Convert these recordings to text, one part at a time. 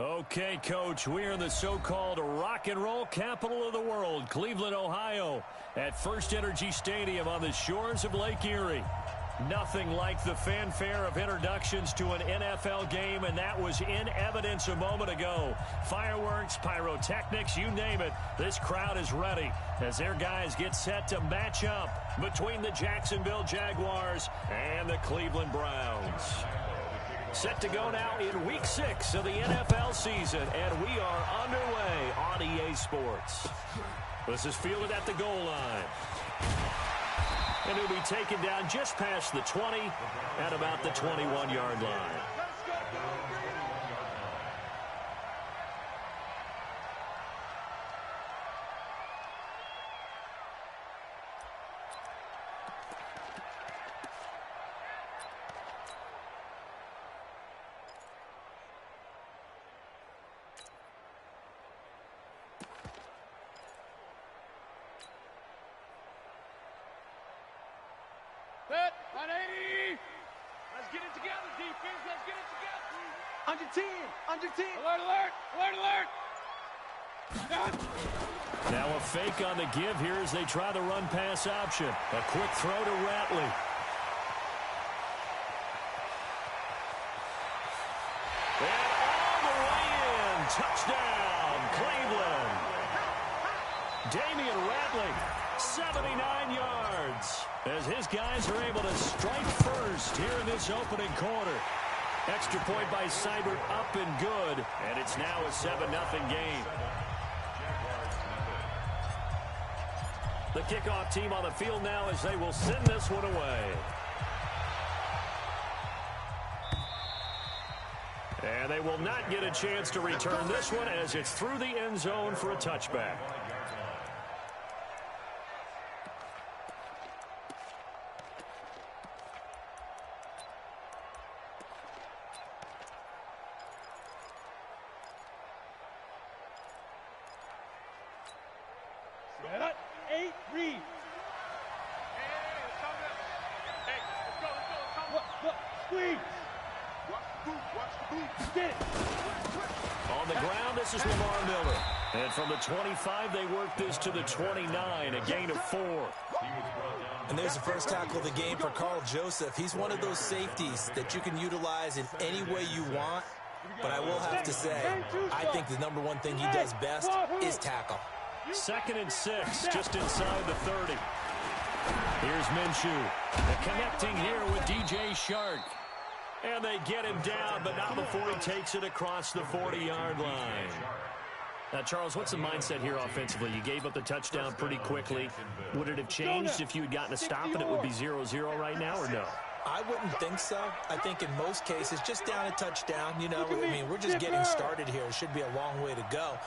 Okay, Coach, we're in the so-called rock and roll capital of the world, Cleveland, Ohio, at First Energy Stadium on the shores of Lake Erie. Nothing like the fanfare of introductions to an NFL game, and that was in evidence a moment ago. Fireworks, pyrotechnics, you name it, this crowd is ready as their guys get set to match up between the Jacksonville Jaguars and the Cleveland Browns. Set to go now in Week 6 of the NFL season, and we are underway on EA Sports. This is fielded at the goal line. And he'll be taken down just past the 20 at about the 21-yard line. Set, 180. Let's get it together, defense. Let's get it together. Under 10, under 10. Alert, alert, alert, alert. Now a fake on the give here as they try the run-pass option. A quick throw to Ratley. And all the way in. Touchdown, Cleveland. Damian Ratley, 79 yards. As his guys are able to strike first here in this opening quarter. Extra point by Seibert up and good. And it's now a 7-0 game. The kickoff team on the field now as they will send this one away. And they will not get a chance to return this one as it's through the end zone for a touchback. On the ground, this is Lamar Miller. And from the 25, they work this to the 29, a gain of 4. And there's the first tackle of the game for Carl Joseph. He's one of those safeties that you can utilize in any way you want. But I will have to say, I think the number one thing he does best is tackle. 2nd and 6, just inside the 30. Here's Minshew. The connecting here with DJ Shark. And they get him down, but not before he takes it across the 40-yard line. Now, Charles, what's the mindset here offensively? You gave up the touchdown pretty quickly. Would it have changed if you had gotten a stop and it would be 0-0 right now, or no? I wouldn't think so. I think in most cases, just down a touchdown, you know, I mean, we're just getting started here. It should be a long way to go.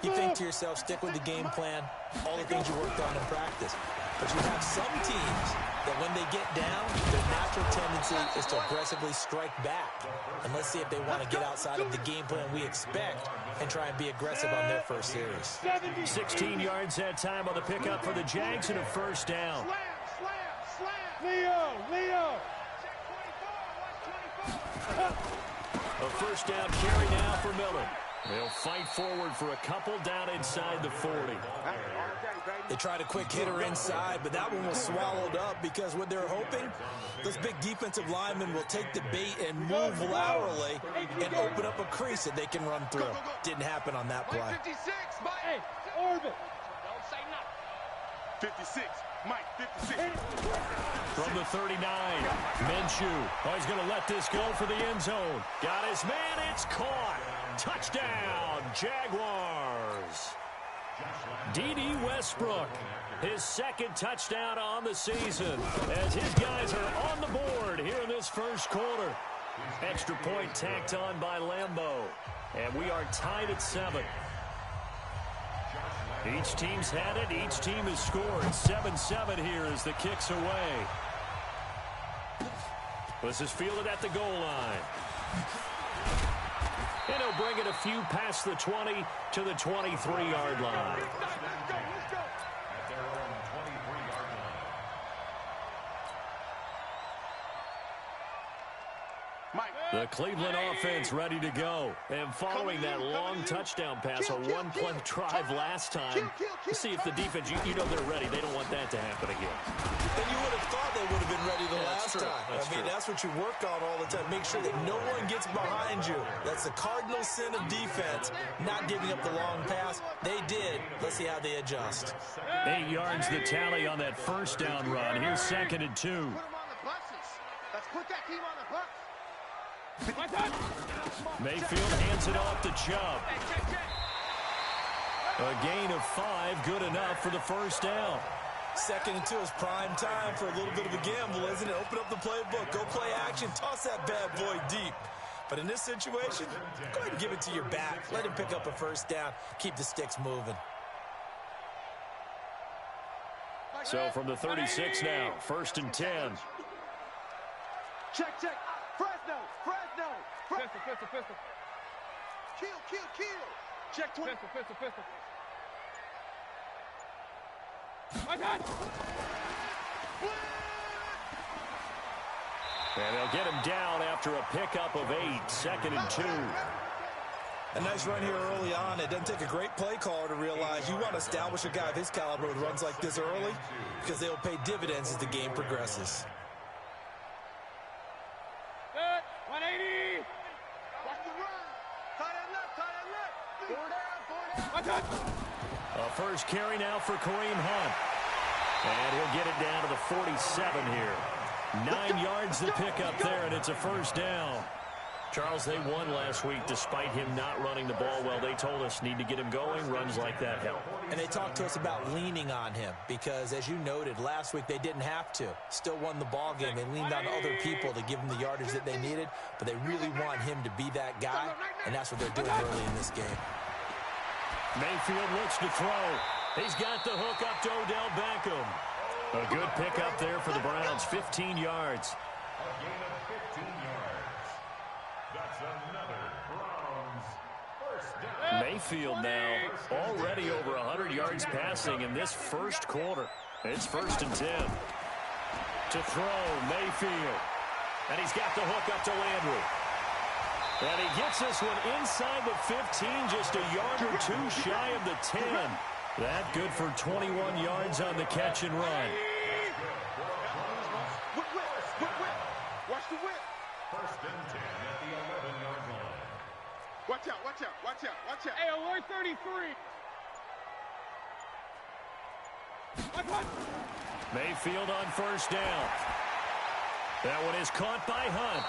You think to yourself, stick with the game plan, all the things you worked on in practice. But you have some teams that when they get down, their natural tendency is to aggressively strike back. And let's see if they want to get outside of the game plan we expect and try and be aggressive on their first series. 16 yards that time on the pickup for the Jags and a first down. Leo. A first down carry now for Miller. They'll fight forward for a couple down inside the 40. They tried a quick hitter inside, but that one was swallowed up because what they're hoping, those big defensive linemen will take the bait and move laterally and open up a crease that they can run through. Didn't happen on that play. 56, Mike. Hey, Orbit. Don't say nothing. 56, Mike, 56. From the 39, Minshew. Oh, he's going to let this go for the end zone. Got his man, it's caught. Touchdown, Jaguars. D.D. Westbrook, his 2nd touchdown on the season as his guys are on the board here in this first quarter. Extra point tacked on by Lambeau. And we are tied at 7. Each team's had it. Each team has scored. 7-7 here as the kick's away. This is fielded at the goal line. And he'll bring it a few past the 20 to the 23-yard line. The Cleveland offense ready to go. And following that long touchdown pass, a one-play drive last time, to see if the defense, you know they're ready. They don't want that to happen again. And you would have thought they would have been ready the last time. That's what you work on all the time. Make sure that no one gets behind you. That's the cardinal sin of defense, not giving up the long pass. They did. Let's see how they adjust. 8 yards the tally on that first down run. Here's 2nd and 2. Put them on the buses. Let's put that team on the bus. Mayfield hands it off to Chubb. A gain of 5, good enough for the first down. 2nd and 2 is prime time for a little bit of a gamble, isn't it? Open up the playbook, go play action, toss that bad boy deep. But in this situation, go ahead and give it to your back. Let him pick up a first down. Keep the sticks moving. So from the 36 now, 1st and 10. Check. Fresno. Pistol. Kill. Check 20. Pistol. My God. And they'll get him down after a pickup of 8, 2nd and 2. A nice run here early on. It doesn't take a great play caller to realize you want to establish a guy of his caliber with runs like this early because they'll pay dividends as the game progresses. Good. 180. Watch the run. Tight end left. Four down. A first carry now for Kareem Hunt. And he'll get it down to the 47 here. 9 yards the pickup there, and it's a first down. Charles, they won last week despite him not running the ball well. They told us need to get him going. Runs like that help. And they talked to us about leaning on him because, as you noted, last week they didn't have to. Still won the ball game. They leaned on other people to give them the yardage that they needed, but they really want him to be that guy, and that's what they're doing early in this game. Mayfield looks to throw. He's got the hook up to Odell Beckham. A good pickup there for the Browns, 15 yards. A gain of 15 yards. That's another Browns first down. Mayfield now already over 100 yards passing in this first quarter. It's 1st and 10. To throw, Mayfield. And he's got the hook up to Landry. And he gets this one inside the 15, just a yard or two shy of the 10. That good for 21 yards on the catch and run. Whip. Watch the whip. 1st and 10 at the 11-yard line. Watch out. Hey, alert 33. Mayfield on first down. That one is caught by Hunt.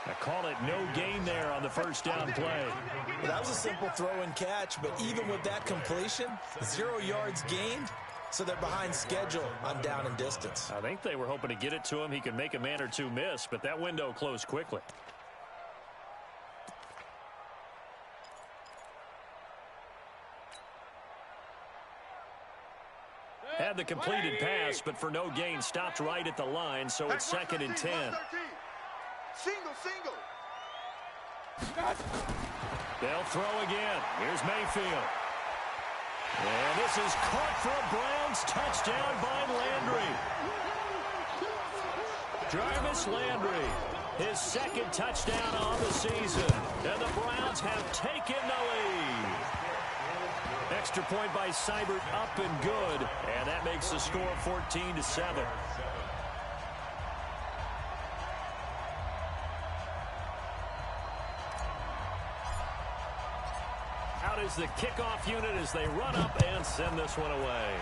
I call it no gain there on the first down play. Well, that was a simple throw and catch, but even with that completion, 0 yards gained, so they're behind schedule on down and distance. I think they were hoping to get it to him. He could make a man or two miss, but that window closed quickly. Had the completed pass, but for no gain, stopped right at the line, so it's 2nd and 10. Single. They'll throw again. Here's Mayfield. And this is caught for a Browns touchdown by Landry. Jarvis Landry, his 2nd touchdown on the season. And the Browns have taken the lead. Extra point by Seibert, up and good. And that makes the score 14-7. Out is the kickoff unit as they run up and send this one away.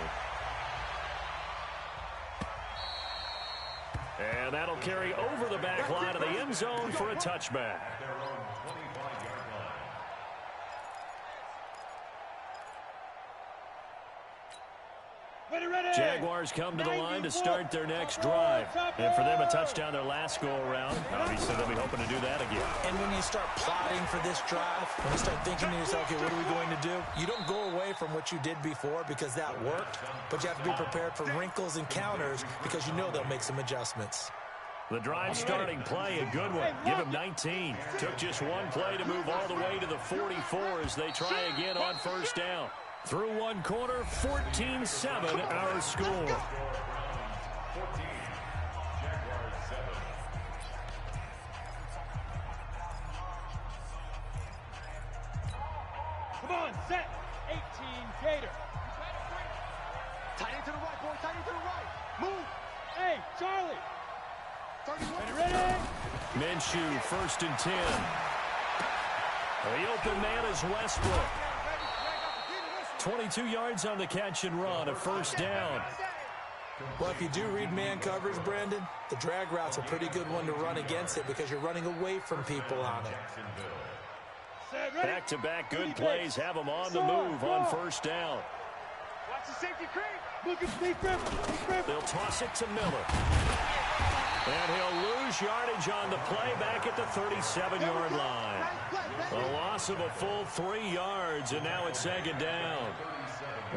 And that'll carry over the back line of the end zone for a touchback. Jaguars come to the line to start their next drive. And for them, a touchdown their last go-around. Obviously, they'll be hoping to do that again. And when you start plotting for this drive, when you start thinking to yourself, okay, what are we going to do? You don't go away from what you did before because that worked, but you have to be prepared for wrinkles and counters because you know they'll make some adjustments. The drive starting play, a good one. Give him 19. Took just one play to move all the way to the 44 as they try again on first down. Through one quarter, 14-7 our score. Tight end to the right, boy. Tight end to the right. Move. Hey, Charlie. 31. Ready? Minshew, 1st and 10. The open man is Westbrook. 22 yards on the catch and run, a 1st down. Well, if you do read man coverage, Brandon, the drag route's a pretty good one to run against it because you're running away from people on it. Back-to-back good plays have them on the move on 1st down. Watch the safety creep. Look at Steve Griffin. They'll toss it to Miller. And he'll lose yardage on the play back at the 37-yard line. A loss of a full 3 yards, and now it's 2nd down.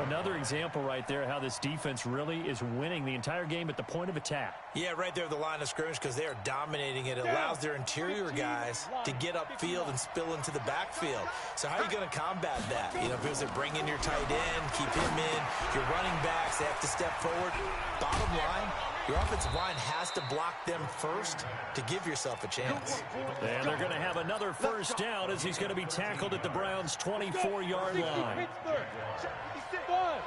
Another example right there how this defense really is winning the entire game at the point of attack. Yeah, right there at the line of scrimmage because they are dominating it. It allows their interior guys to get upfield and spill into the backfield. So how are you going to combat that? You know, if it was to bring in your tight end, keep him in, your running backs, they have to step forward. Bottom line, your offensive line has to block them first to give yourself a chance. And they're going to have another 1st down as he's going to be tackled at the Browns' 24-yard line. 5.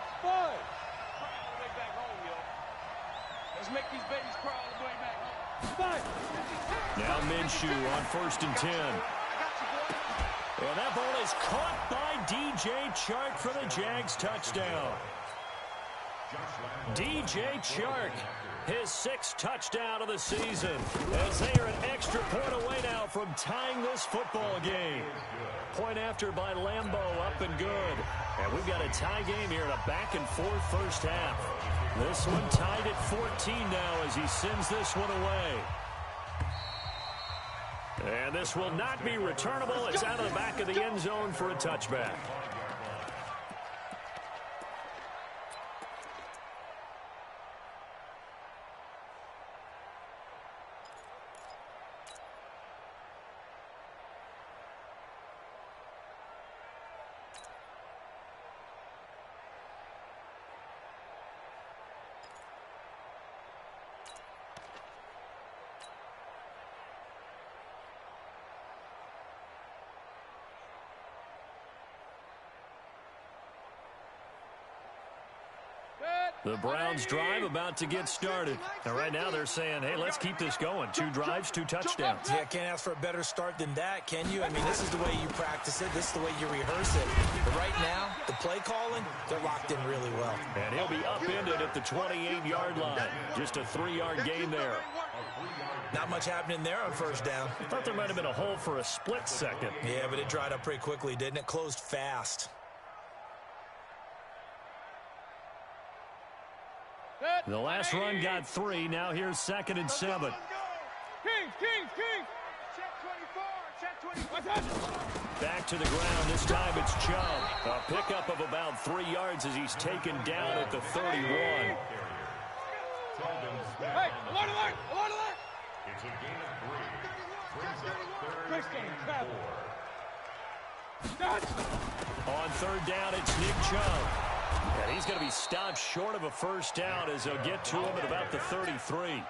Let's make these babies crawl all the way back home. 5. Now Minshew on 1st and 10. And that ball is caught by DJ Chark for the Jags touchdown. DJ Chark, his 6th touchdown of the season, as they are an extra point away now from tying this football game. Point after by Lambeau, up and good. And we've got a tie game here in a back-and-forth 1st half. This one tied at 14 now as he sends this one away. And this will not be returnable. It's out of the back of the end zone for a touchback. The Browns drive about to get started. And right now they're saying, hey, let's keep this going. 2 drives, 2 touchdowns. Yeah, can't ask for a better start than that, can you? I mean, this is the way you practice it. This is the way you rehearse it. But right now, the play calling, they're locked in really well. And he'll be upended at the 28-yard line. Just a 3-yard gain there. Not much happening there on 1st down. I thought there might have been a hole for a split second. Yeah, but it dried up pretty quickly, didn't it? Closed fast. The last run got 3. Now here's 2nd and 7. Kings. Check 24. Check 24. Back to the ground. This time it's Chubb. A pickup of about 3 yards as he's taken down at the 31. Hey, alert, alert, alert, alert. It's a gain of 3. On 3rd down, it's Nick Chubb. And he's going to be stopped short of a 1st down as they'll get to him at about the 33.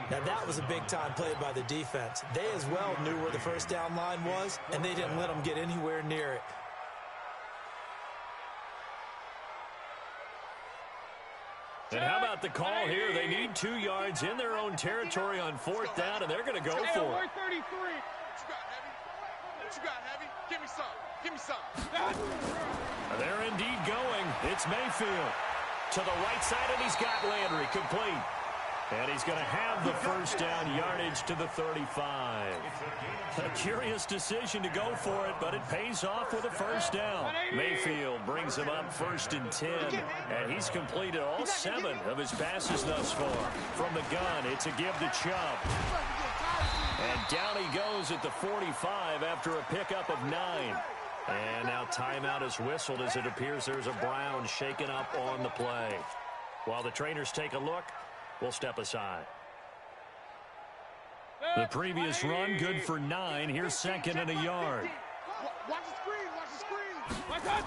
Now, that was a big-time play by the defense. They as well knew where the 1st down line was, and they didn't let them get anywhere near it. And how about the call here? They need 2 yards in their own territory on 4th down, and they're going to go for it. 33. What you got, Heavy? Give me some. Give me some. They're indeed going. It's Mayfield. To the right side, and he's got Landry complete. And he's going to have the 1st down yardage to the 35. A curious decision to go for it, but it pays off with a 1st down. Mayfield brings him up 1st and 10, and he's completed all 7 of his passes thus far. From the gun, it's a give to Chubb. And down he goes at the 45 after a pickup of 9. And now timeout is whistled as it appears there's a Brown shaken up on the play. While the trainers take a look, we'll step aside. The previous run, good for 9. Here's 2nd and a yard. Watch the screen. Watch the screen.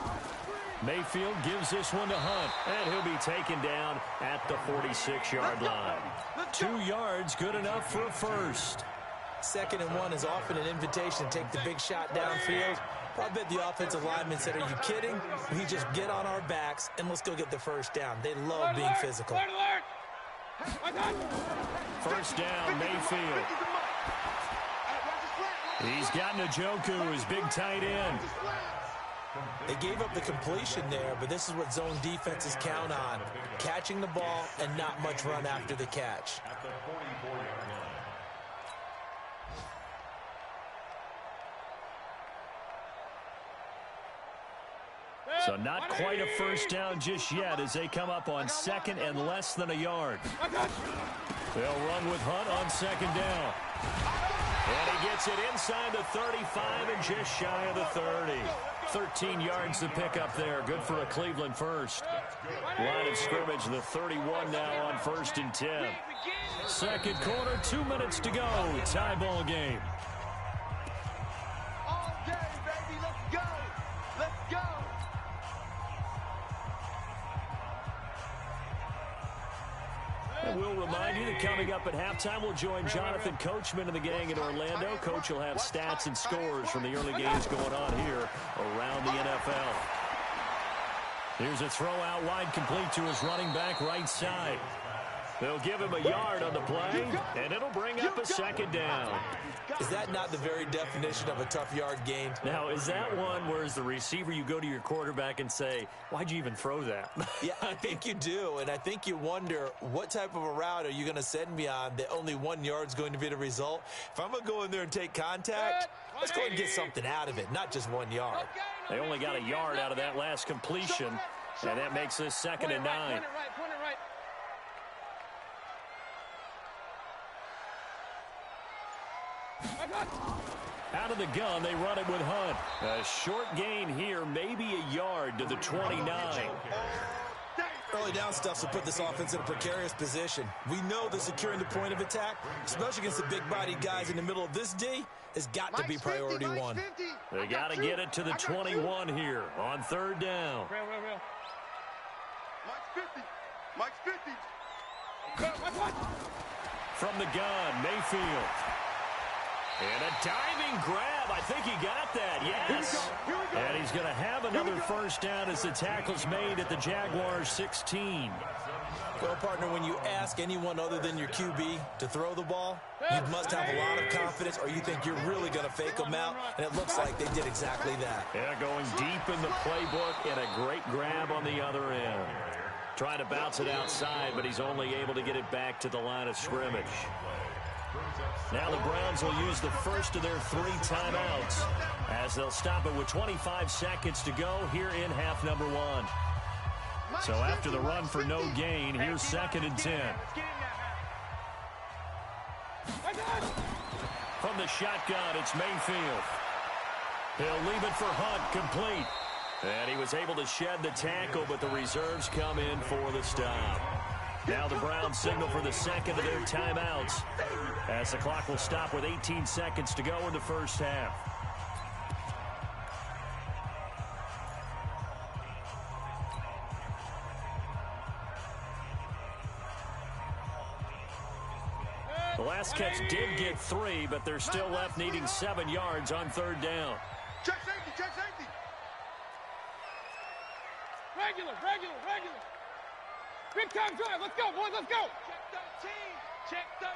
Mayfield gives this one to Hunt, and he'll be taken down at the 46-yard line. 2 yards, good enough for a 1st. 2nd and 1 is often an invitation to take the big shot downfield. I bet the offensive lineman said, are you kidding? We just get on our backs and let's go get the first down. They love being physical. First down, Mayfield. He's got Njoku, his big tight end. They gave up the completion there, but this is what zone defenses count on. Catching the ball and not much run after the catch. At the 44-yard line. So not quite a first down just yet as they come up on second and less than a yard. They'll run with Hunt on second down. And he gets it inside the 35 and just shy of the 30. 13 yards to pick up there. Good for a Cleveland first. Line of scrimmage, the 31 now on 1st and 10. Second quarter, 2 minutes to go. Tie ball game. All day, baby. Let's go. Let's go. And we'll remind you that coming up at halftime, we'll join Jonathan Coachman and the gang in Orlando. Coach will have stats and scores from the early games going on here around the NFL. Here's a throw out wide, complete to his running back right side. They'll give him a yard on the play, and it'll bring up a second down. Is that not the very definition of a tough yard gain? Now, is that one where as the receiver you go to your quarterback and say, why'd you even throw that? Yeah, I think you do, and I think you wonder what type of a route are you going to send me on that only 1 yard's going to be the result? If I'm going to go in there and take contact, let's go and get something out of it, not just 1 yard. They only got a yard out of that last completion, and that makes this 2nd and 9. Point it right. Out of the gun, they run it with Hunt. A short gain here, maybe a yard to the 29. Early down stuff will put this offense in a precarious position. We know that securing the point of attack, especially against the big-bodied guys in the middle of this D, has got to be priority one. They got to get it to the 21 here on 3rd down. Real. Mike's 50. From the gun, Mayfield. And a diving grab. I think he got that, yes. Here we go. And he's going to have another first down as the tackle's made at the Jaguars' 16. Well, partner, when you ask anyone other than your QB to throw the ball, you must have a lot of confidence or you think you're really going to fake them out, and it looks like they did exactly that. Yeah, going deep in the playbook and a great grab on the other end. Trying to bounce it outside, but he's only able to get it back to the line of scrimmage. Now the Browns will use the first of their 3 timeouts as they'll stop it with 25 seconds to go here in half number 1. So after the run for no gain, here's 2nd and 10. From the shotgun, it's Mayfield. He'll leave it for Hunt, complete. And he was able to shed the tackle, but the reserves come in for the stop. Now the Browns signal for the second of their timeouts as the clock will stop with 18 seconds to go in the first half. The last catch did get 3, but they're still left needing 7 yards on 3rd down. Check safety. Regular. Big time drive. Let's go, boys. Let's go. Check 13.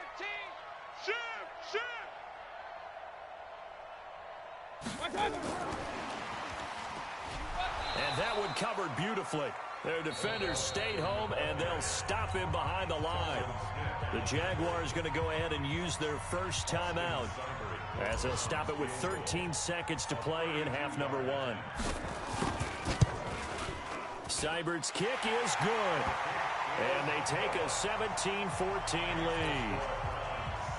Shift. And that one covered beautifully. Their defenders stayed home, and they'll stop him behind the line. The Jaguars going to go ahead and use their first timeout as they'll stop it with 13 seconds to play in half number 1. Seibert's kick is good. And they take a 17-14 lead.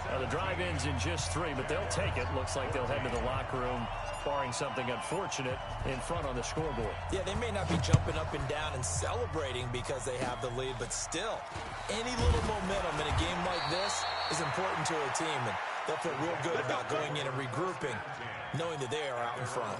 Now the drive ends in just 3, but they'll take it. Looks like they'll head to the locker room, barring something unfortunate, in front on the scoreboard. Yeah, they may not be jumping up and down and celebrating because they have the lead, but still, any little momentum in a game like this is important to a team, and they'll feel real good about going in and regrouping, knowing that they are out in front.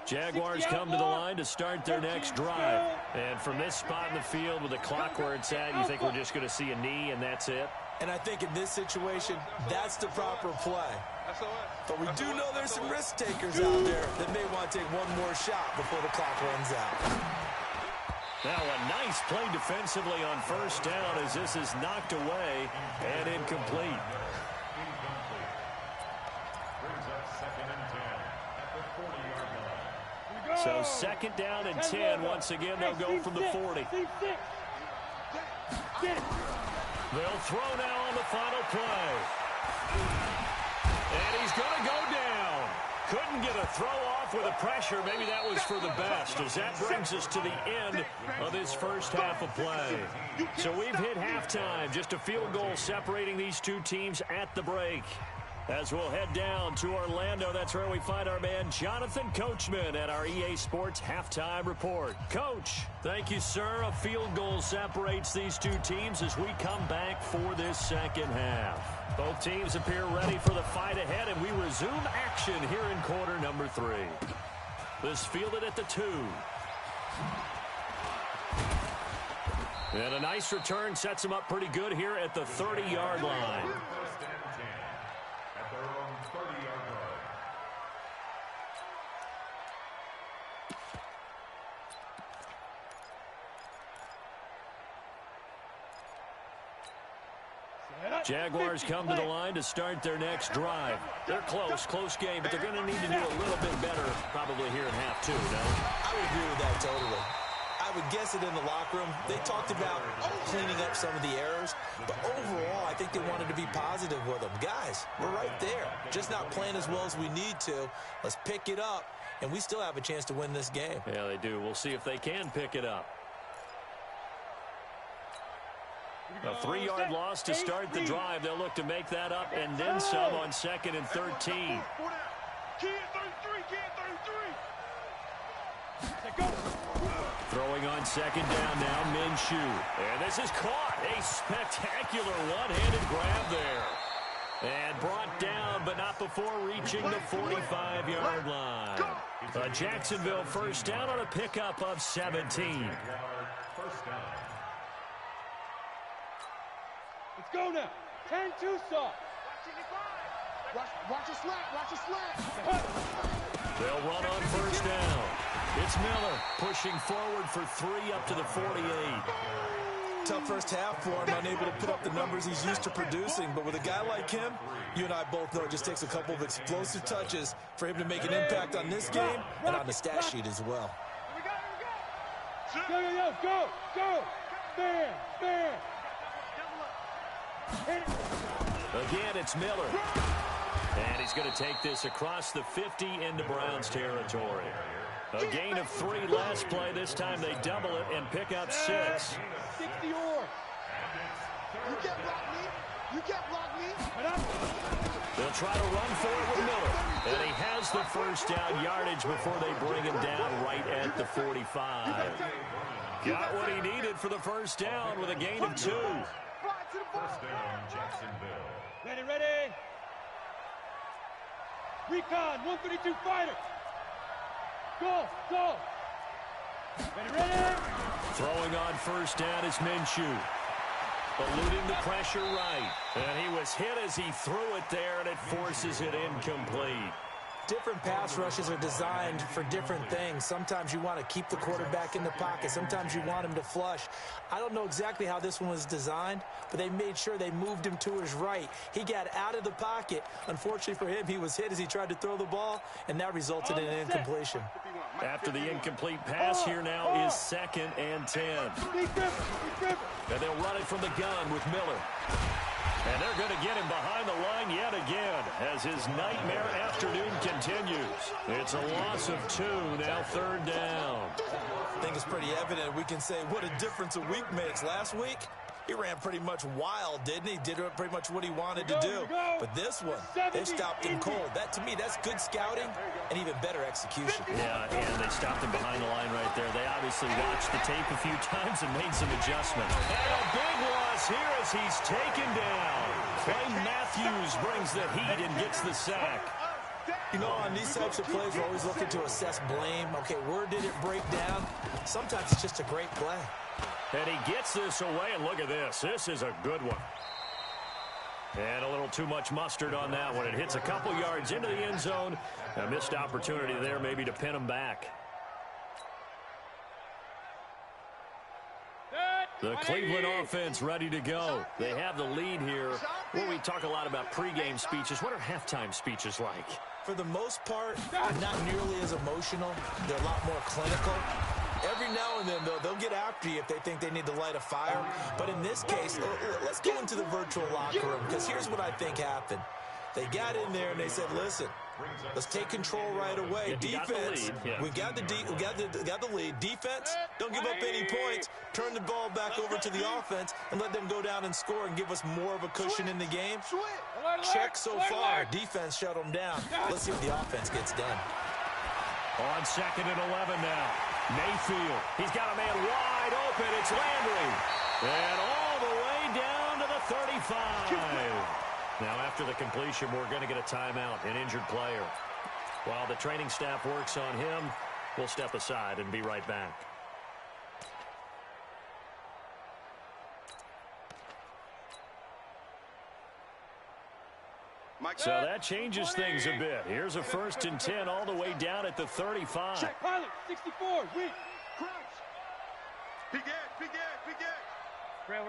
Jaguars come to the line to start their next drive. And from this spot in the field with the clock where it's at, you think we're just going to see a knee and that's it? And I think in this situation, that's the proper play. But we do know there's some risk takers out there that may want to take one more shot before the clock runs out. Now a nice play defensively on first down as this is knocked away and incomplete. So second down and 10. Once again, they'll go from the 40. They'll throw now on the final play. And he's going to go down. Couldn't get a throw off with the pressure. Maybe that was for the best, as that brings us to the end of this first half of play. So we've hit halftime. Just a field goal separating these two teams at the break. As we'll head down to Orlando, that's where we find our man Jonathan Coachman at our EA Sports Halftime Report. Coach, thank you, sir. A field goal separates these two teams as we come back for this second half. Both teams appear ready for the fight ahead, and we resume action here in quarter number 3. This fielded at the 2. And a nice return sets him up pretty good here at the 30-yard line. Jaguars come to the line to start their next drive. They're close game, but they're going to need to do a little bit better probably here in half 2, no? I would agree with that totally. I would guess it in the locker room. They talked about cleaning up some of the errors, but overall, I think they wanted to be positive with them. Guys, we're right there. Just not playing as well as we need to. Let's pick it up, and we still have a chance to win this game. Yeah, they do. We'll see if they can pick it up. A 3-yard loss to start the drive. They'll look to make that up and then some on 2nd and 13. Throwing on 2nd down now, Minshew. And this is caught. A spectacular one-handed grab there. And brought down, but not before reaching the 45-yard line. A Jacksonville first down on a pickup of 17. Let's go now. 10-2 stop. Watch a slant. They'll run on first down. It's Miller pushing forward for 3 up to the 48. Tough first half for him, unable to put up the numbers he's used to producing. But with a guy like him, you and I both know it just takes a couple of explosive touches for him to make an impact on this game and on the stat sheet as well. Go. Bam. Again, it's Miller. And he's going to take this across the 50 into Browns territory. A gain of 3 last play. This time they double it and pick up 6. 60 or. You can't block me. They'll try to run for it with Miller. And he has the first down yardage before they bring him down right at the 45. Got what he needed for the first down with a gain of 2. First down, Jacksonville. Ready. Recon, 132 fighter. Go. Ready. Throwing on first down is Minshew. Eluding the pressure right. And he was hit as he threw it there, and it forces it incomplete. Different pass rushes are designed for different things. Sometimes you want to keep the quarterback in the pocket. Sometimes you want him to flush. I don't know exactly how this one was designed, but they made sure they moved him to his right. He got out of the pocket. Unfortunately for him, he was hit as he tried to throw the ball, and that resulted in an incompletion. After the incomplete pass, here now is 2nd and 10. And they'll run it from the gun with Miller. And they're going to get him behind the line yet again as his nightmare afternoon continues. It's a loss of 2, now 3rd down. I think it's pretty evident. We can say what a difference a week makes. Last week, he ran pretty much wild, didn't he? Did pretty much what he wanted to do. But this one, they stopped him cold. That, to me, that's good scouting and even better execution. Yeah, and they stopped him behind the line right there. They obviously watched the tape a few times and made some adjustments. And a big loss here as he's taken down. Clay Matthews brings the heat and gets the sack. You know, on these types of plays, we're always looking to assess blame. Okay, where did it break down? Sometimes it's just a great play. And he gets this away, and look at this. This is a good one. And a little too much mustard on that one. It hits a couple yards into the end zone. A missed opportunity there maybe to pin him back. The Cleveland offense ready to go. They have the lead here. Well, we talk a lot about pregame speeches. What are halftime speeches like? For the most part, not nearly as emotional. They're a lot more clinical. Every now and then, though, they'll get after you if they think they need to light a fire. But in this case, let's go into the virtual locker room, because here's what I think happened. They got in there and they said, listen, let's take control right away. Defense, we got the lead. Defense, don't give up any points. Turn the ball back over to the offense and let them go down and score and give us more of a cushion in the game. Check so far. Defense shut them down. Let's see what the offense gets done. On 2nd and 11 now. Mayfield. He's got a man wide open. It's Landry. And all the way down to the 35. Now, after the completion, we're going to get a timeout, an injured player. While the training staff works on him, we'll step aside and be right back. So that changes things a bit. Here's a 1st and 10 all the way down at the 35. Check, pilot, 64, weak, crouch. Big edge, big edge, big edge. Rail.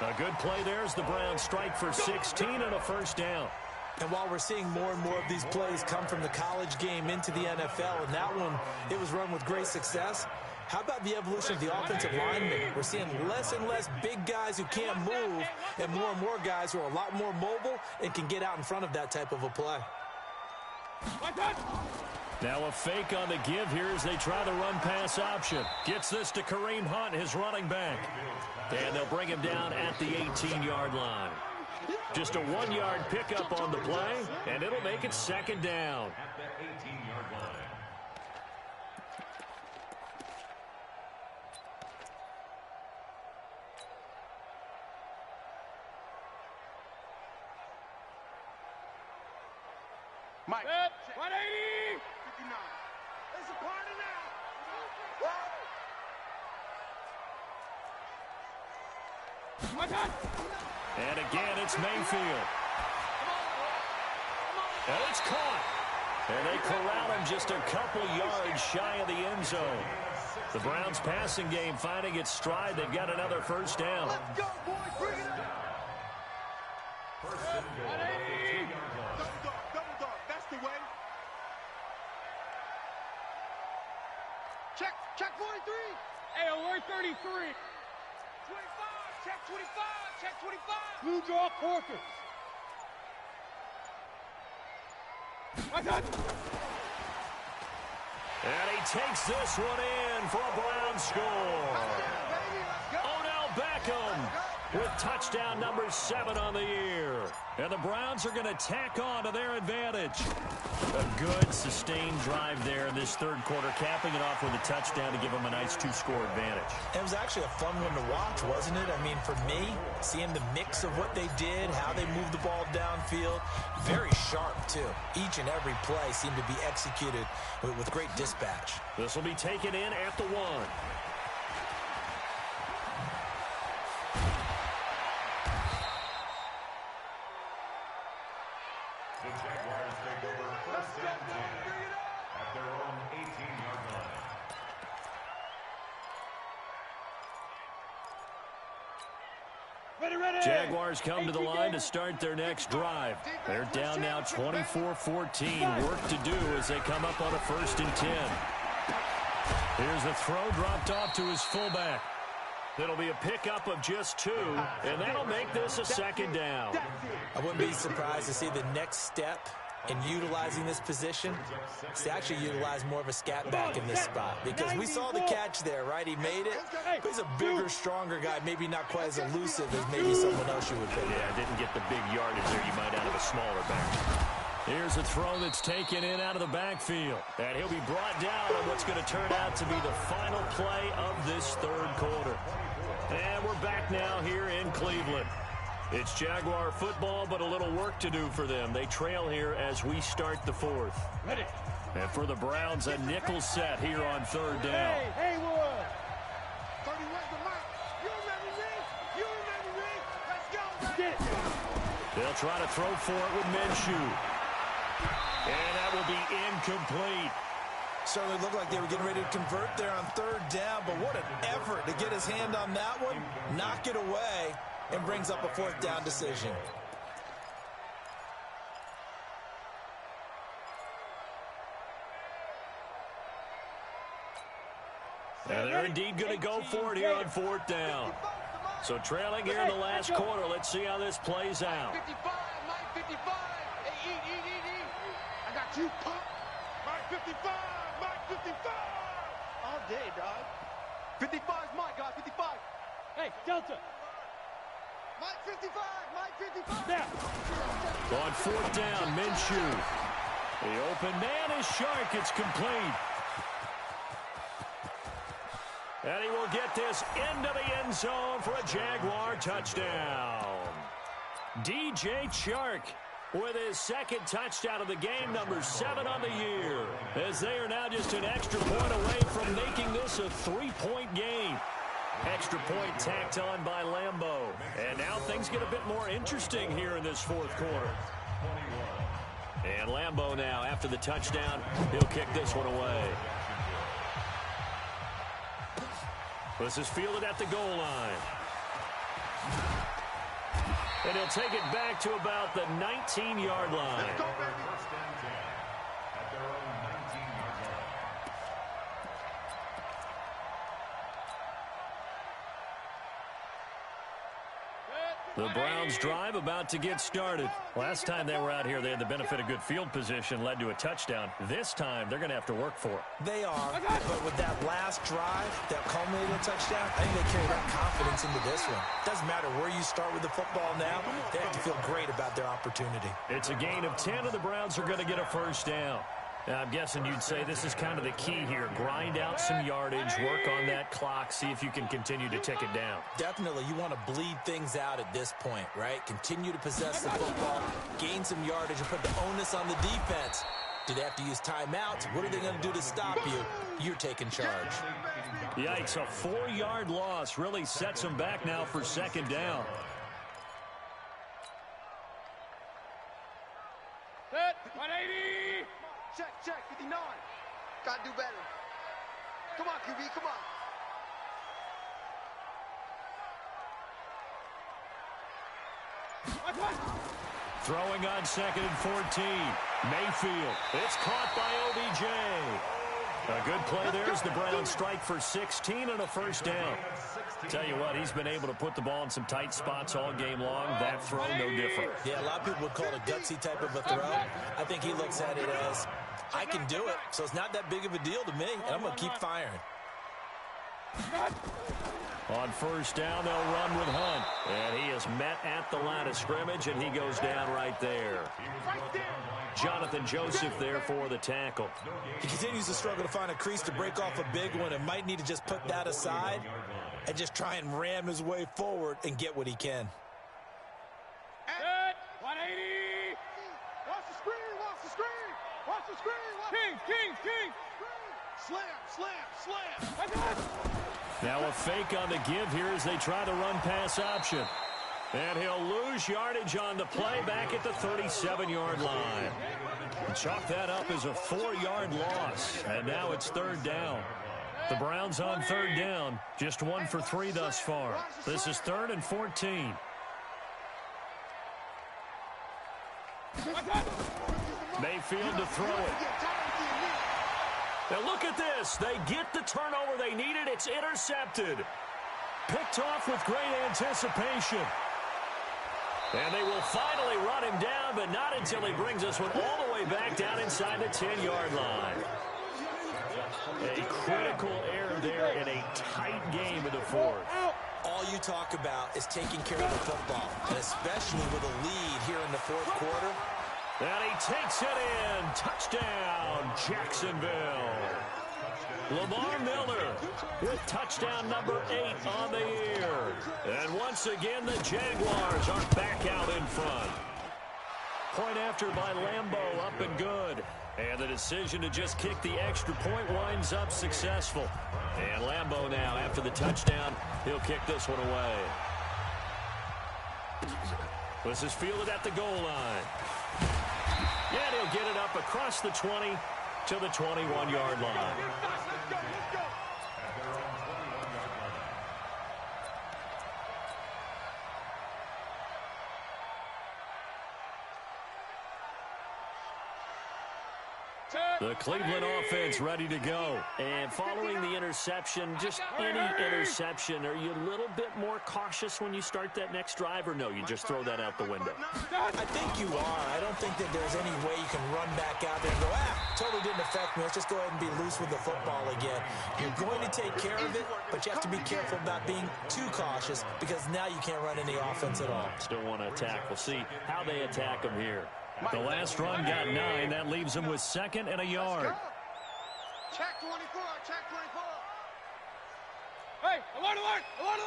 A good play there as the Browns strike for 16 and a 1st down. And while we're seeing more and more of these plays come from the college game into the NFL, and that one, it was run with great success, how about the evolution of the offensive linemen? We're seeing less and less big guys who can't move and more guys who are a lot more mobile and can get out in front of that type of a play. Now a fake on the give here as they try the run-pass option. Gets this to Kareem Hunt, his running back. And they'll bring him down at the 18-yard line. Just a 1-yard pickup on the play, and it'll make it 2nd down. At the 18-yard line. Mike. 180. 59. It's a party now. My God. And again, it's Mayfield. And it's caught. And they corral him just a couple yards shy of the end zone. The Browns passing game finding its stride. They've got another 1st down. Let's go, boys. Bring it up. 1st and goal. 180. Double dog. That's the way. Check 43. Hey, alert 33. 25. Check 25. Check 25. Blue draw quarters. And he takes this one in for a Brown score. Odell Beckham with touchdown number 7 on the year. And the Browns are going to tack on to their advantage. A good sustained drive there in this 3rd quarter, capping it off with a touchdown to give them a nice 2-score advantage. It was actually a fun one to watch, wasn't it? I mean, for me, seeing the mix of what they did, how they moved the ball downfield, very sharp, too. Each and every play seemed to be executed with great dispatch. This will be taken in at the 1. The Jaguars take over 1st and 10 at their own 18-yard line. Ready. Jaguars come to the line to start their next drive. They're down now 24-14. Work to do as they come up on a 1st and 10. Here's the throw dropped off to his fullback. It'll be a pickup of just 2, and that'll make this a 2nd down. I wouldn't be surprised to see the next step in utilizing this position is to actually utilize more of a scat back in this spot, because we saw the catch there, right? He made it, but he's a bigger, stronger guy, maybe not quite as elusive as maybe someone else you would pick. Yeah, didn't get the big yardage there you might out of a smaller back. Here's a throw that's taken in out of the backfield. And he'll be brought down on what's going to turn out to be the final play of this third quarter. And we're back now here in Cleveland. It's Jaguar football, but a little work to do for them. They trail here as we start the fourth. Ready. And for the Browns, a nickel set here on third down. Hey, Wood. 31 the mark. You remember me? You remember me? Let's go, baby. They'll try to throw for it with Minshew. And that will be incomplete. Certainly looked like they were getting ready to convert there on third down, but what an effort to get his hand on that one, knock it away, and brings up a fourth down decision. And they're indeed going to go for it here on fourth down. So trailing here in the last quarter. Let's see how this plays out. 55, Mike 55. Hey, eat. I got you, pump. Mike 55, Mike 55. All day, dog. 55 is Mike, guys, 55. Hey, Delta. Mike 55, Mike 55. Now. On fourth down, Minshew. The open man is Shark. It's complete. And he will get this into the end zone for a Jaguar touchdown. DJ Chark with his second touchdown of the game, number 7 on the year, as they are now just an extra point away from making this a 3-point game. Extra point tacked on by Lambeau. And now things get a bit more interesting here in this fourth quarter. And Lambeau now, after the touchdown, he'll kick this one away. This is fielded at the goal line. And he'll take it back to about the 19-yard line. Let's go, baby. First and 10 at their own 19-yard line. The Browns drive about to get started. Last time they were out here, they had the benefit of good field position, led to a touchdown. This time, they're going to have to work for it. They are, but with that last drive that culminated in a touchdown, I think they carry that confidence into this one. Doesn't matter where you start with the football now, they have to feel great about their opportunity. It's a gain of 10, and the Browns are going to get a first down. Now, I'm guessing you'd say this is kind of the key here. Grind out some yardage, work on that clock, see if you can continue to tick it down. Definitely, you want to bleed things out at this point, right? Continue to possess the football, gain some yardage, and put the onus on the defense. Do they have to use timeouts? What are they going to do to stop you? You're taking charge. Yikes, a 4-yard loss really sets them back now for second down. Set, 180. Check, 59. Gotta do better. Come on, QB, come on. Throwing on second and 14. Mayfield. It's caught by OBJ. A good play there as the Browns strike for 16 and a first down. Tell you what, he's been able to put the ball in some tight spots all game long. That throw, no different. Yeah, a lot of people would call it a gutsy type of a throw. I think he looks at it as, I can do it, so it's not that big of a deal to me, and I'm going to keep firing. On first down, they'll run with Hunt. And he is met at the line of scrimmage, and he goes down right there. Jonathan Joseph there for the tackle. He continues to struggle to find a crease to break off a big one and might need to just put that aside and just try and ram his way forward and get what he can. Set, 180. Watch the screen, watch the screen. Watch the screen. King. Slam. Now a fake on the give here as they try the run-pass option. And he'll lose yardage on the play back at the 37-yard line. Chalk that up as a 4-yard loss. And now it's third down. The Browns on third down, just 1 for 3 thus far. This is 3rd and 14. Mayfield to throw it. Now look at this. They get the turnover they needed. It's intercepted. Picked off with great anticipation. And they will finally run him down, but not until he brings us one all the way back down inside the 10-yard line. A critical error there in a tight game in the fourth. All you talk about is taking care of the football, and especially with a lead here in the fourth quarter. And he takes it in. Touchdown, Jacksonville. Lamar Miller with touchdown number 8 on the year. And once again, the Jaguars are back out in front. Point after by Lambeau, up and good. And the decision to just kick the extra point winds up successful. And Lambeau now, after the touchdown, he'll kick this one away. This is fielded at the goal line. And he'll get it up across the 20 to the 21-yard line. The Cleveland offense ready to go. And following the interception, just any interception, are you a little bit more cautious when you start that next drive, or no, you just throw that out the window? I think you are. I don't think that there's any way you can run back out there and go, totally didn't affect me. Let's just go ahead and be loose with the football again. You're going to take care of it, but you have to be careful about being too cautious because now you can't run any offense at all. Still want to attack. We'll see how they attack them here. The last run got 9. That leaves them with 2nd and a yard. Check 24. Check 24. Hey, alert, alert, alert,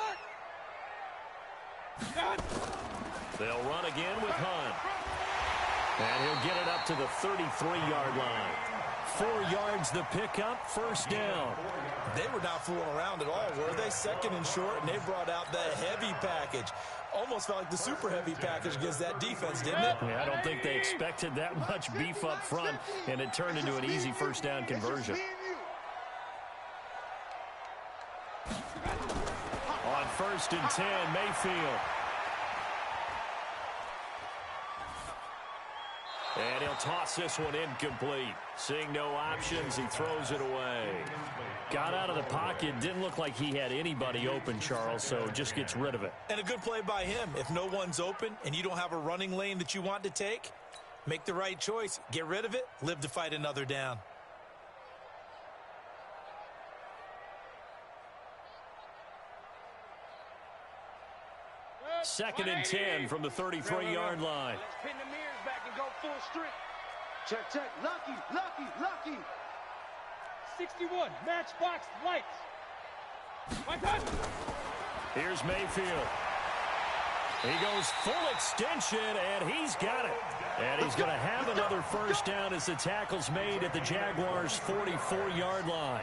alert. They'll run again with Hunt. And he'll get it up to the 33-yard line. 4 yards the pickup, first down. They were not fooling around at all, were they? 2nd and short, and they brought out the heavy package. Almost felt like the super heavy package against that defense, didn't it? Yeah, I don't think they expected that much beef up front, and it turned into an easy first down conversion. On 1st and 10, Mayfield. And he'll toss this one incomplete. Seeing no options, he throws it away. Got out of the pocket. Didn't look like he had anybody open, Charles, so just gets rid of it. And a good play by him. If no one's open and you don't have a running lane that you want to take, make the right choice. Get rid of it. Live to fight another down. Second and 10 from the 33-yard line. Let's pin the mirrors back and go full strength. Check, check. Lucky, lucky, lucky. 61, matchbox lights. My God. Here's Mayfield. He goes full extension, and he's got it. And he's going to have another first down as the tackle's made at the Jaguars' 44-yard line.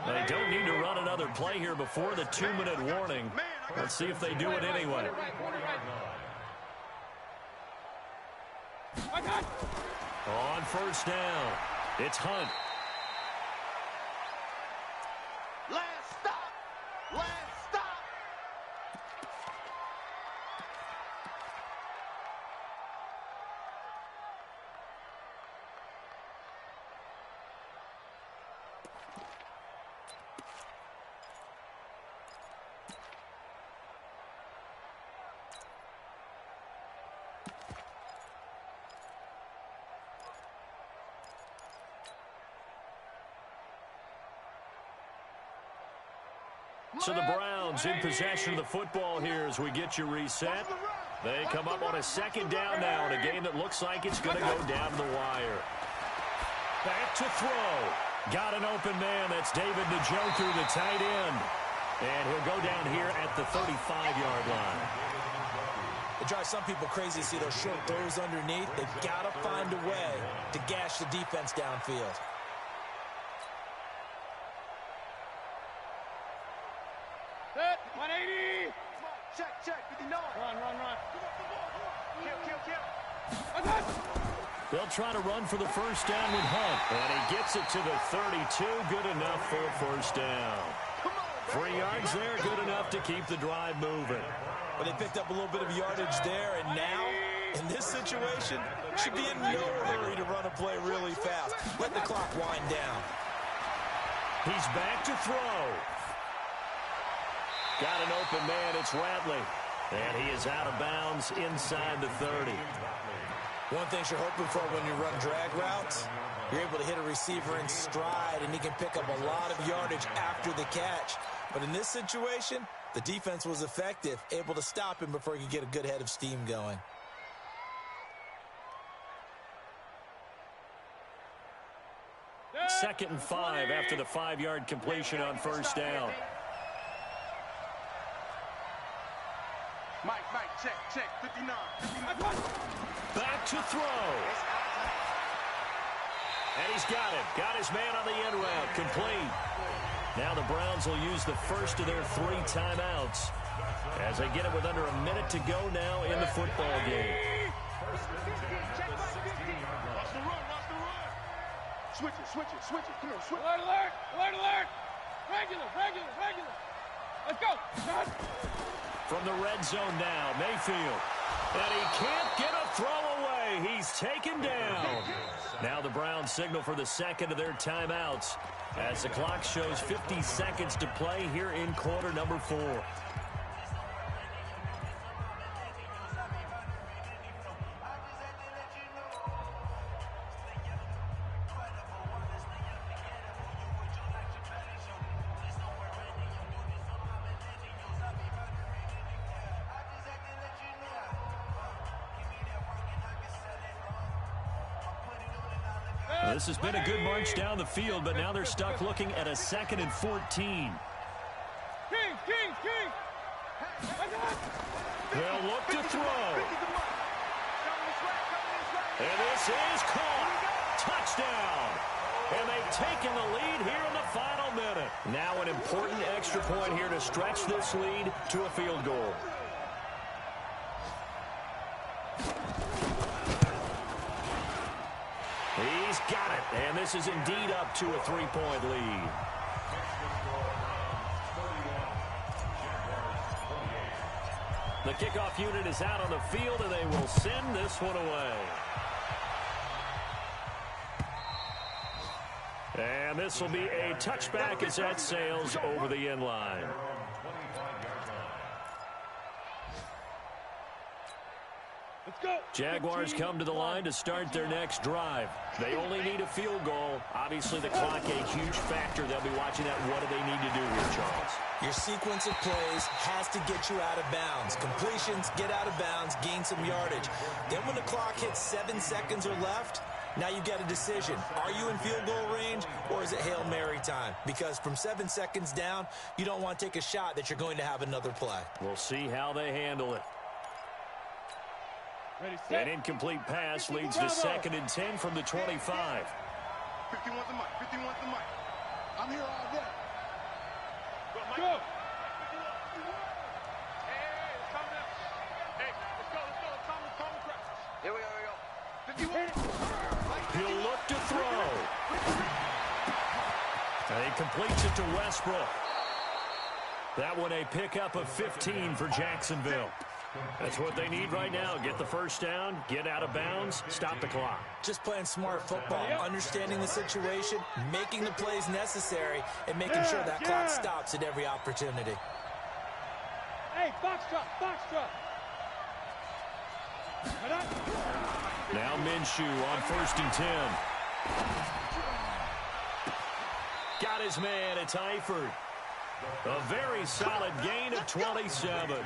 They don't need to run another play here before the 2-minute warning. Let's see if they do it anyway. On first down, it's Hunt. Last stop. Last stop. So the Browns in possession of the football here as we get you reset. They come up on a 2nd down now in a game that looks like it's going to go down to the wire. Back to throw. Got an open man. That's David Njoku, the tight end. And he'll go down here at the 35-yard line. It drives some people crazy to see those short throws underneath. They've got to find a way to gash the defense downfield. Set, 180. Check, check, 59. Run, run, run. Kill, kill, kill. They'll try to run for the first down with Hunt. And he gets it to the 32. Good enough for a first down. 3 yards there, good enough to keep the drive moving. But they picked up a little bit of yardage there, and now, in this situation, should be in no hurry to run a play really fast. Let the clock wind down. He's back to throw. Got an open man, it's Radley. And he is out of bounds inside the 30. One thing you're hoping for when you run drag routes, you're able to hit a receiver in stride, and he can pick up a lot of yardage after the catch. But in this situation, the defense was effective, able to stop him before he could get a good head of steam going. 2nd and 5 after the 5-yard completion on first down. Mike, check, 59. Back to throw. And he's got it. Got his man on the end route. Complete. Now the Browns will use the first of their 3 timeouts as they get it with under a minute to go now in the football game. Switch it. Come on, switch. Alert. Regular. Let's go. From the red zone now, Mayfield. And he can't get a throw away. He's taken down. Now the Browns signal for the 2nd of their timeouts as the clock shows 50 seconds to play here in quarter number 4. This has been a good march down the field, but now they're stuck looking at a 2nd and 14. King. They'll look to throw. And this is caught. Touchdown. And they've taken the lead here in the final minute. Now an important extra point here to stretch this lead to a field goal. He's got it, and this is indeed up to a 3-point lead. The kickoff unit is out on the field, and they will send this one away. And this will be a touchback as that sails over the end line. Jaguars come to the line to start their next drive. They only need a field goal. Obviously, the clock a huge factor. They'll be watching that. What do they need to do here, Charles? Your sequence of plays has to get you out of bounds. Completions, get out of bounds, gain some yardage. Then when the clock hits 7 seconds or left, now you get a decision. Are you in field goal range, or is it Hail Mary time? Because from 7 seconds down, you don't want to take a shot that you're going to have another play. We'll see how they handle it. An incomplete pass leads to 2nd and 10 from the 25. 51's the mic. I'm here all day. Go. Hey, let's go. Here we go. 51. He'll look to throw. And he completes it to Westbrook. That one a pickup of 15 for Jacksonville. That's what they need right now. Get the first down, get out of bounds, stop the clock. Just playing smart football, understanding the situation, making the plays necessary, and making sure that clock stops at every opportunity. Hey, box drop. Now Minshew on 1st and 10. Got his man, it's Eifert. A very solid gain of 27.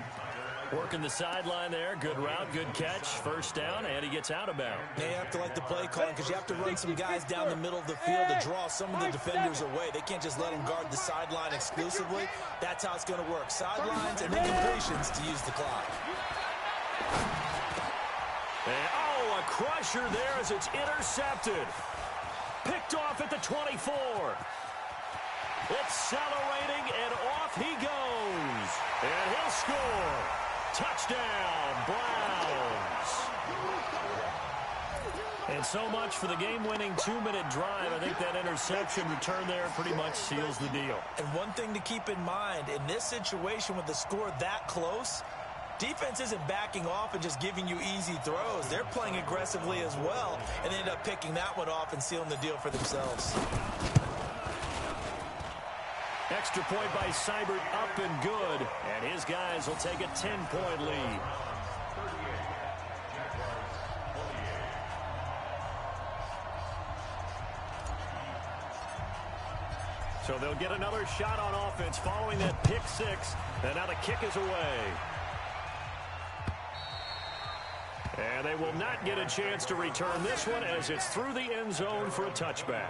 Working the sideline there. Good route, good catch. First down, and he gets out of bounds. Now you have to like the play calling because you have to run some guys down the middle of the field to draw some of the defenders away. They can't just let them guard the sideline exclusively. That's how it's going to work. Sidelines and then completions to use the clock. And, a crusher there as it's intercepted. Picked off at the 24. Accelerating, and off he goes. And he'll score. Touchdown, Browns. And so much for the game-winning 2-minute drive. I think that interception return there pretty much seals the deal. And one thing to keep in mind, in this situation with the score that close, defense isn't backing off and just giving you easy throws. They're playing aggressively as well, and they end up picking that one off and sealing the deal for themselves. Extra point by Seibert, up and good. And his guys will take a 10-point lead. So they'll get another shot on offense following that pick six. And now the kick is away. And they will not get a chance to return this one as it's through the end zone for a touchback.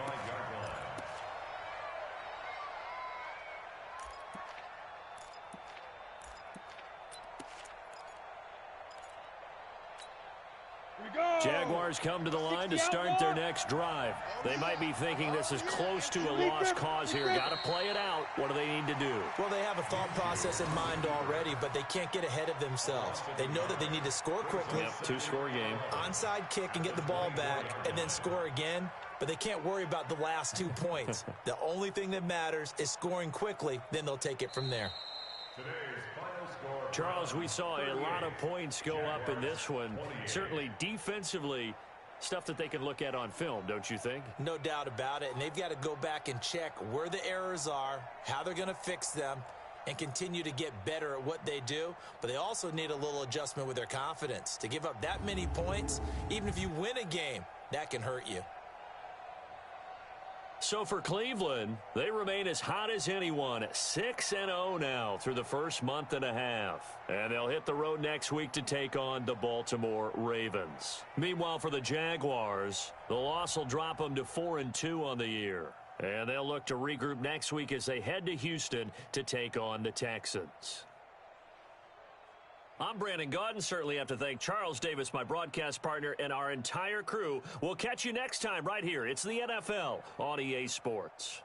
Jaguars come to the line to start their next drive. They might be thinking this is close to a lost cause here. Got to play it out. What do they need to do? Well, they have a thought process in mind already, but they can't get ahead of themselves. They know that they need to score quickly. Yep, two-score game. Onside kick and get the ball back and then score again. But they can't worry about the last 2 points. The only thing that matters is scoring quickly. Then they'll take it from there. Today's final score. Charles, we saw a lot of points go up in this one. Certainly defensively, stuff that they can look at on film, don't you think? No doubt about it. And they've got to go back and check where the errors are, how they're going to fix them, and continue to get better at what they do. But they also need a little adjustment with their confidence. To give up that many points, even if you win a game, that can hurt you. So for Cleveland, they remain as hot as anyone, 6-0 now through the first month and a half. And they'll hit the road next week to take on the Baltimore Ravens. Meanwhile, for the Jaguars, the loss will drop them to 4-2 on the year. And they'll look to regroup next week as they head to Houston to take on the Texans. I'm Brandon Gaudin. Certainly have to thank Charles Davis, my broadcast partner, and our entire crew. We'll catch you next time right here. It's the NFL on EA Sports.